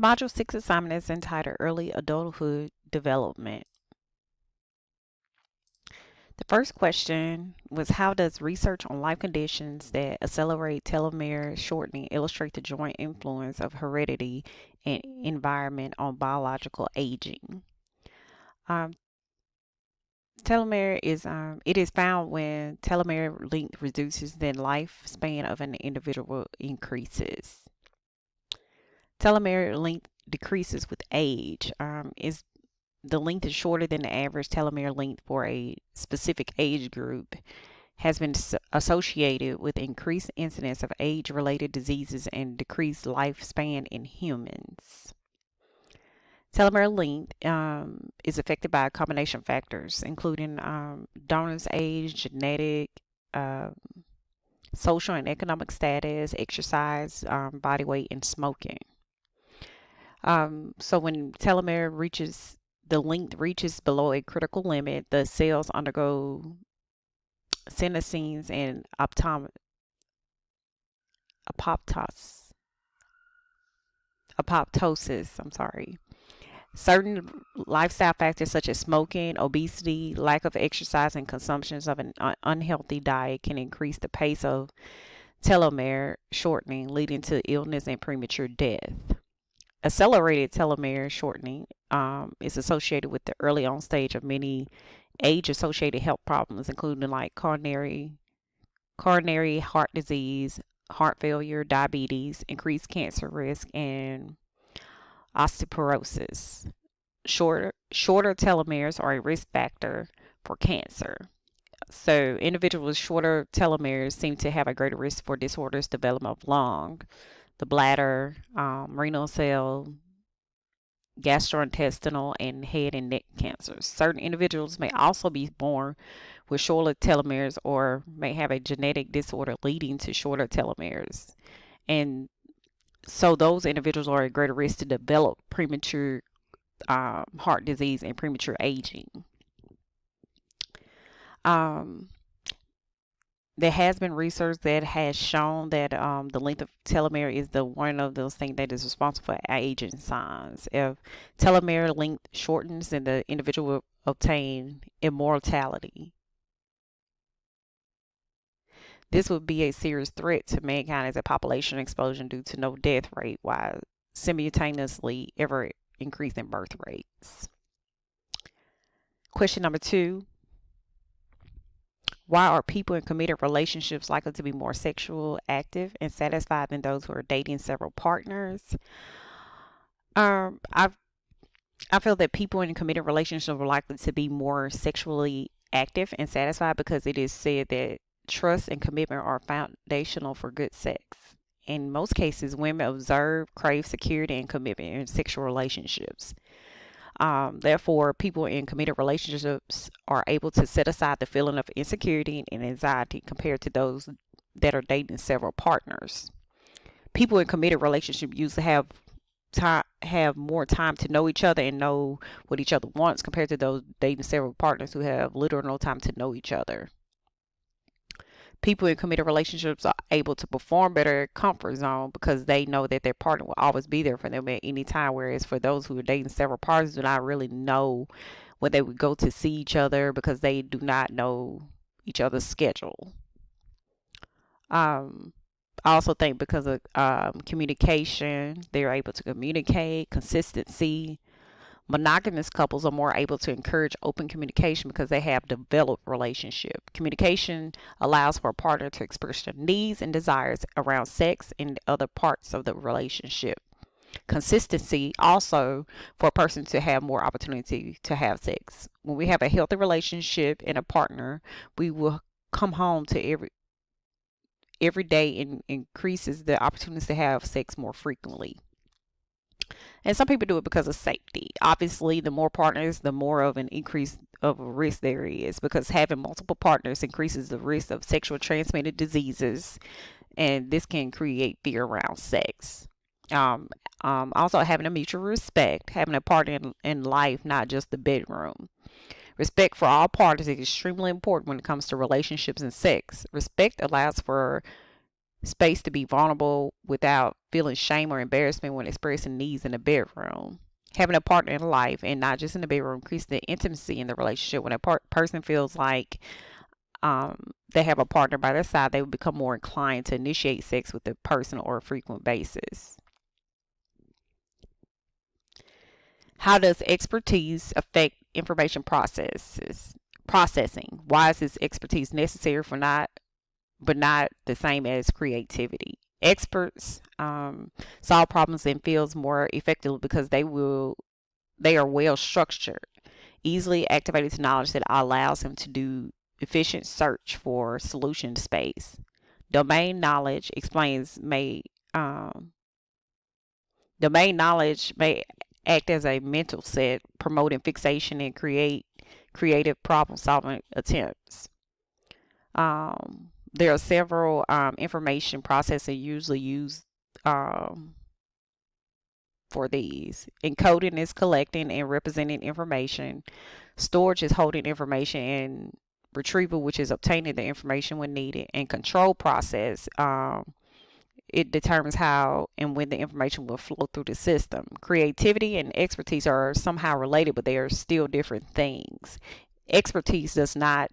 Module 6 assignment is entitled Early Adulthood Development. The first question was, how does research on life conditions that accelerate telomere shortening illustrate the joint influence of heredity and environment on biological aging? Um, Telomere is it is found when telomere length reduces, then lifespan of an individual increases. Telomere length decreases with age. Is the length is shorter than the average telomere length for a specific age group, has been associated with increased incidence of age-related diseases and decreased lifespan in humans. Telomere length is affected by a combination of factors, including donor's age, genetic, uh, social and economic status, exercise, body weight, and smoking. So when telomere reaches the length reaches below a critical limit, the cells undergo senescence and apoptosis. Apoptosis. I'm sorry. Certain lifestyle factors such as smoking, obesity, lack of exercise, and consumptions of an unhealthy diet can increase the pace of telomere shortening, leading to illness and premature death. Accelerated telomere shortening is associated with the early on stage of many age-associated health problems, including like coronary heart disease, heart failure, diabetes, increased cancer risk, and osteoporosis. Shorter telomeres are a risk factor for cancer. So individuals with shorter telomeres seem to have a greater risk for disorders development of lung, the bladder, renal cell, gastrointestinal, and head and neck cancers. Certain individuals may also be born with shorter telomeres or may have a genetic disorder leading to shorter telomeres. And so those individuals are at greater risk to develop premature heart disease and premature aging. Um, there has been research that has shown that the length of telomere is the one of those things that is responsible for aging signs. If telomere length shortens, then the individual will obtain immortality. This would be a serious threat to mankind as a population explosion due to no death rate, while simultaneously ever increasing birth rates. Question number 2. Why are people in committed relationships likely to be more sexual active and satisfied than those who are dating several partners? Um, I I feel that people in committed relationships are likely to be more sexually active and satisfied because it is said that trust and commitment are foundational for good sex. In most cases, women observe, crave security and commitment in sexual relationships. Therefore, people in committed relationships are able to set aside the feeling of insecurity and anxiety compared to those that are dating several partners. People in committed relationships usually have more time to know each other and know what each other wants compared to those dating several partners who have little or no time to know each other. People in committed relationships are able to perform better at comfort zone because they know that their partner will always be there for them at any time. Whereas for those who are dating several partners, do not really know when they would go to see each other because they do not know each other's schedule. Um, I also think because of communication, they're able to communicate, consistency. Monogamous couples are more able to encourage open communication because they have developed relationship. Communication allows for a partner to express their needs and desires around sex and other parts of the relationship. Consistency also for a person to have more opportunity to have sex. When we have a healthy relationship and a partner, we will come home to every day and increases the opportunities to have sex more frequently. And some people do it because of safety. Obviously, the more partners, the more of an increase of a risk there is because having multiple partners increases the risk of sexual transmitted diseases, and this can create fear around sex. Um, Also, having a mutual respect, having a partner in life, not just the bedroom. Respect for all parties is extremely important when it comes to relationships and sex. Respect allows for space to be vulnerable without feeling shame or embarrassment when expressing needs in the bedroom. Having a partner in life and not just in the bedroom increase the intimacy in the relationship. When a person feels like they have a partner by their side, they will become more inclined to initiate sex with the person on a frequent basis. How does expertise affect information processing? Why is this expertise necessary for not but not the same as creativity? Experts solve problems in fields more effectively because they are well structured, easily activated to knowledge that allows them to do efficient search for solution space. Domain knowledge explains may domain knowledge may act as a mental set, promoting fixation and creative problem solving attempts. There are several information processing usually used um, for these. Encoding is collecting and representing information. Storage is holding information, and retrieval, which is obtaining the information when needed. And control process, it determines how and when the information will flow through the system. Creativity and expertise are somehow related, but they are still different things. Expertise does not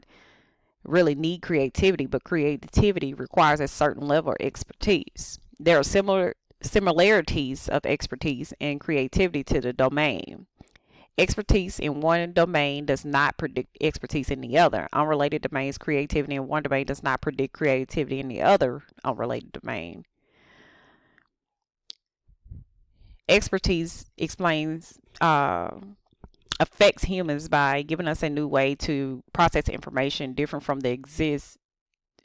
really need creativity, but creativity requires a certain level of expertise. There are similarities of expertise and creativity to the domain. Expertise in one domain does not predict expertise in the other. Unrelated domains, creativity in one domain does not predict creativity in the other unrelated domain. Expertise explains affects humans by giving us a new way to process information different from the exist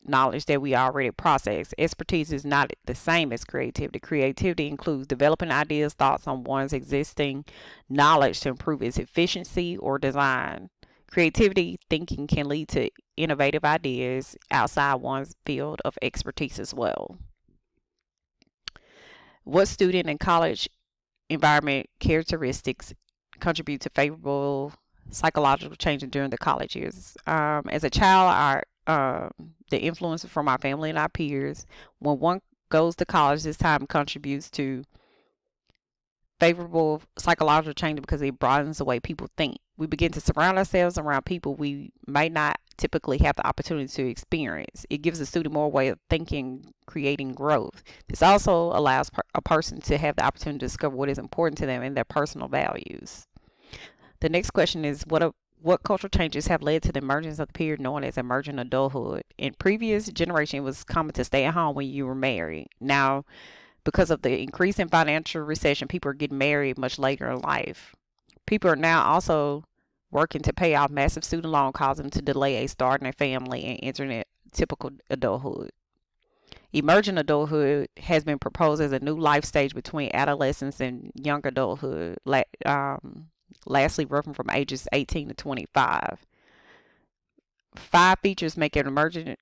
knowledge that we already process. Expertise is not the same as creativity. Creativity includes developing ideas, thoughts on one's existing knowledge to improve its efficiency or design. Creativity thinking can lead to innovative ideas outside one's field of expertise as well. What student and college environment characteristics contribute to favorable psychological changes during the college years? As a child, the influence from our family and our peers. When one goes to college, this time contributes to favorable psychological change because it broadens the way people think. We begin to surround ourselves around people we may not typically have the opportunity to experience. It gives the student more way of thinking, creating growth. This also allows a person to have the opportunity to discover what is important to them and their personal values. The next question is what cultural changes have led to the emergence of the period known as emergent adulthood? In previous generation, it was common to stay at home when you were married. Now, because of the increase in financial recession, people are getting married much later in life. People are now also working to pay off massive student loan, causing them to delay a starting a family and entering typical adulthood. Emergent adulthood has been proposed as a new life stage between adolescence and young adulthood, lastly roughly from ages 18 to 25. 5 features make an emergent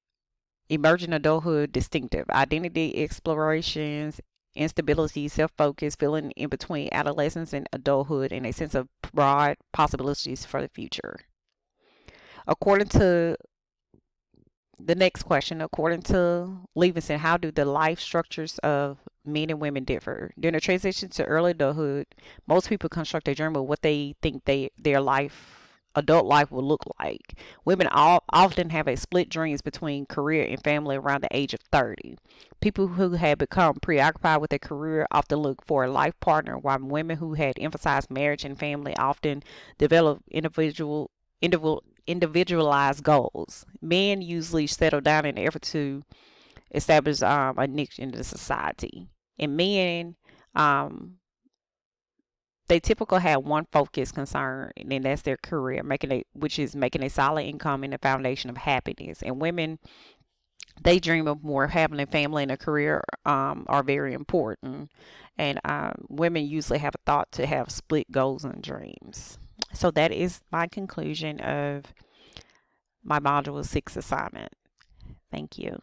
adulthood distinctive: identity explorations, instability, self-focus, feeling in between adolescence and adulthood, and a sense of broad possibilities for the future. According to the next question, according to Levinson, how do the life structures of men and women differ? During the transition to early adulthood, most people construct a dream of what they think their adult life will look like. Women often have a split dreams between career and family around the age of 30. People who have become preoccupied with their career often look for a life partner, while women who had emphasized marriage and family often develop individualized goals. Men usually settle down in an effort to establish a niche in the society. And men, they typically have one focus concern, and that's their career, which is making a solid income and the foundation of happiness. And women, they dream of more having a family and a career are very important. And women usually have a thought to have split goals and dreams. So that is my conclusion of my module 6 assignment. Thank you.